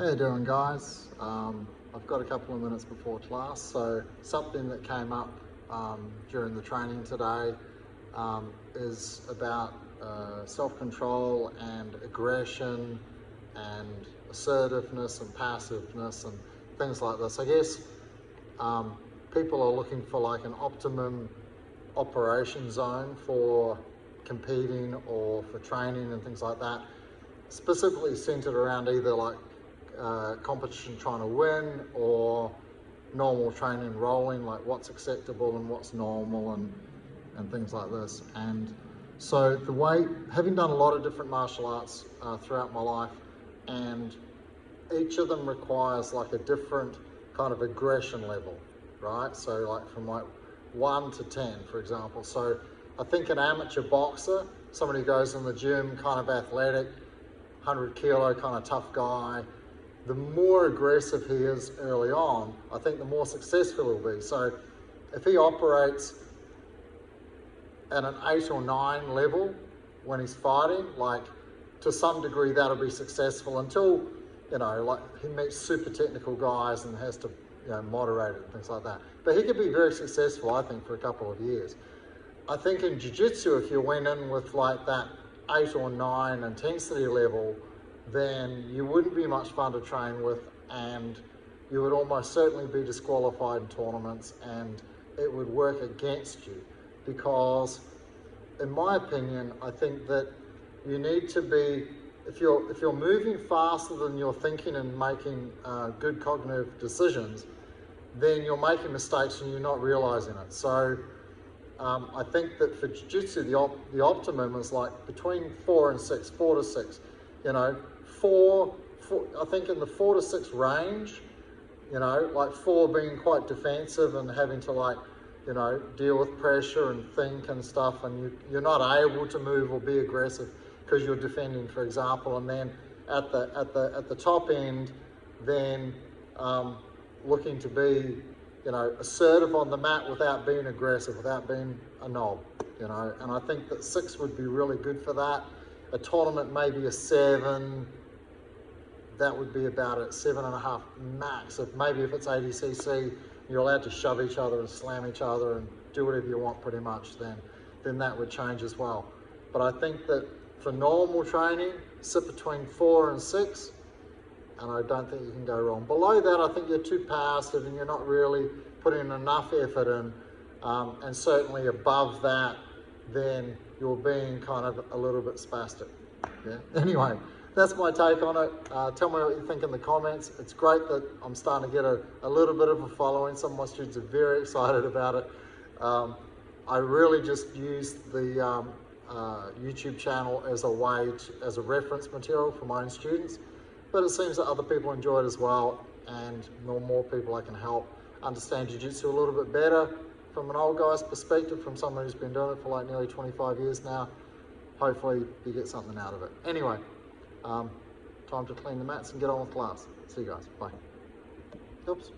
How you doing, guys? I've got a couple of minutes before class, so something that came up during the training today is about self-control and aggression and assertiveness and passiveness and things like this. I guess people are looking for like an optimum operation zone for competing or for training and things like that, specifically centered around either like competition trying to win or normal training rolling, like what's acceptable and what's normal and things like this. And so the way, having done a lot of different martial arts throughout my life, and each of them requires like a different kind of aggression level, right? So like from like 1 to 10, for example. So I think an amateur boxer, somebody who goes in the gym, kind of athletic, 100 kilo kind of tough guy, the more aggressive he is early on, I think the more successful he'll be. So if he operates at an 8 or 9 level when he's fighting, like to some degree that'll be successful until, you know, like he meets super technical guys and has to, you know, moderate it and things like that. But he could be very successful, I think, for a couple of years. I think in jiu-jitsu, if you went in with like that 8 or 9 intensity level, then you wouldn't be much fun to train with, and you would almost certainly be disqualified in tournaments, and it would work against you. Because in my opinion, I think that you need to be, if you're moving faster than you're thinking and making good cognitive decisions, then you're making mistakes and you're not realizing it. So I think that for jiu-jitsu, the optimum is like between 4 and 6, 4 to 6. You know, 4, I think in the 4 to 6 range, you know, like 4 being quite defensive and having to like, you know, deal with pressure and think and stuff, and you're not able to move or be aggressive because you're defending, for example. And then at the top end, then looking to be, you know, assertive on the mat without being aggressive, without being a knob, you know. And I think that 6 would be really good for that. A tournament maybe a 7, that would be about a 7.5 max. Maybe if it's ADCC, you're allowed to shove each other and slam each other and do whatever you want pretty much, then that would change as well. But I think that for normal training, sit between 4 and 6, and I don't think you can go wrong. Below that, I think you're too passive and you're not really putting enough effort in. And certainly above that, then you're being kind of a little bit spastic. Yeah. Anyway, that's my take on it. Tell me what you think in the comments. It's great that I'm starting to get a little bit of a following. Some of my students are very excited about it. I really just used the YouTube channel as a way as a reference material for my own students. But it seems that other people enjoy it as well, and more people I can help understand jiu-jitsu a little bit better from an old guy's perspective, from someone who's been doing it for like nearly 25 years now. Hopefully you get something out of it. Anyway, time to clean the mats and get on with class. See you guys. Bye. Oops.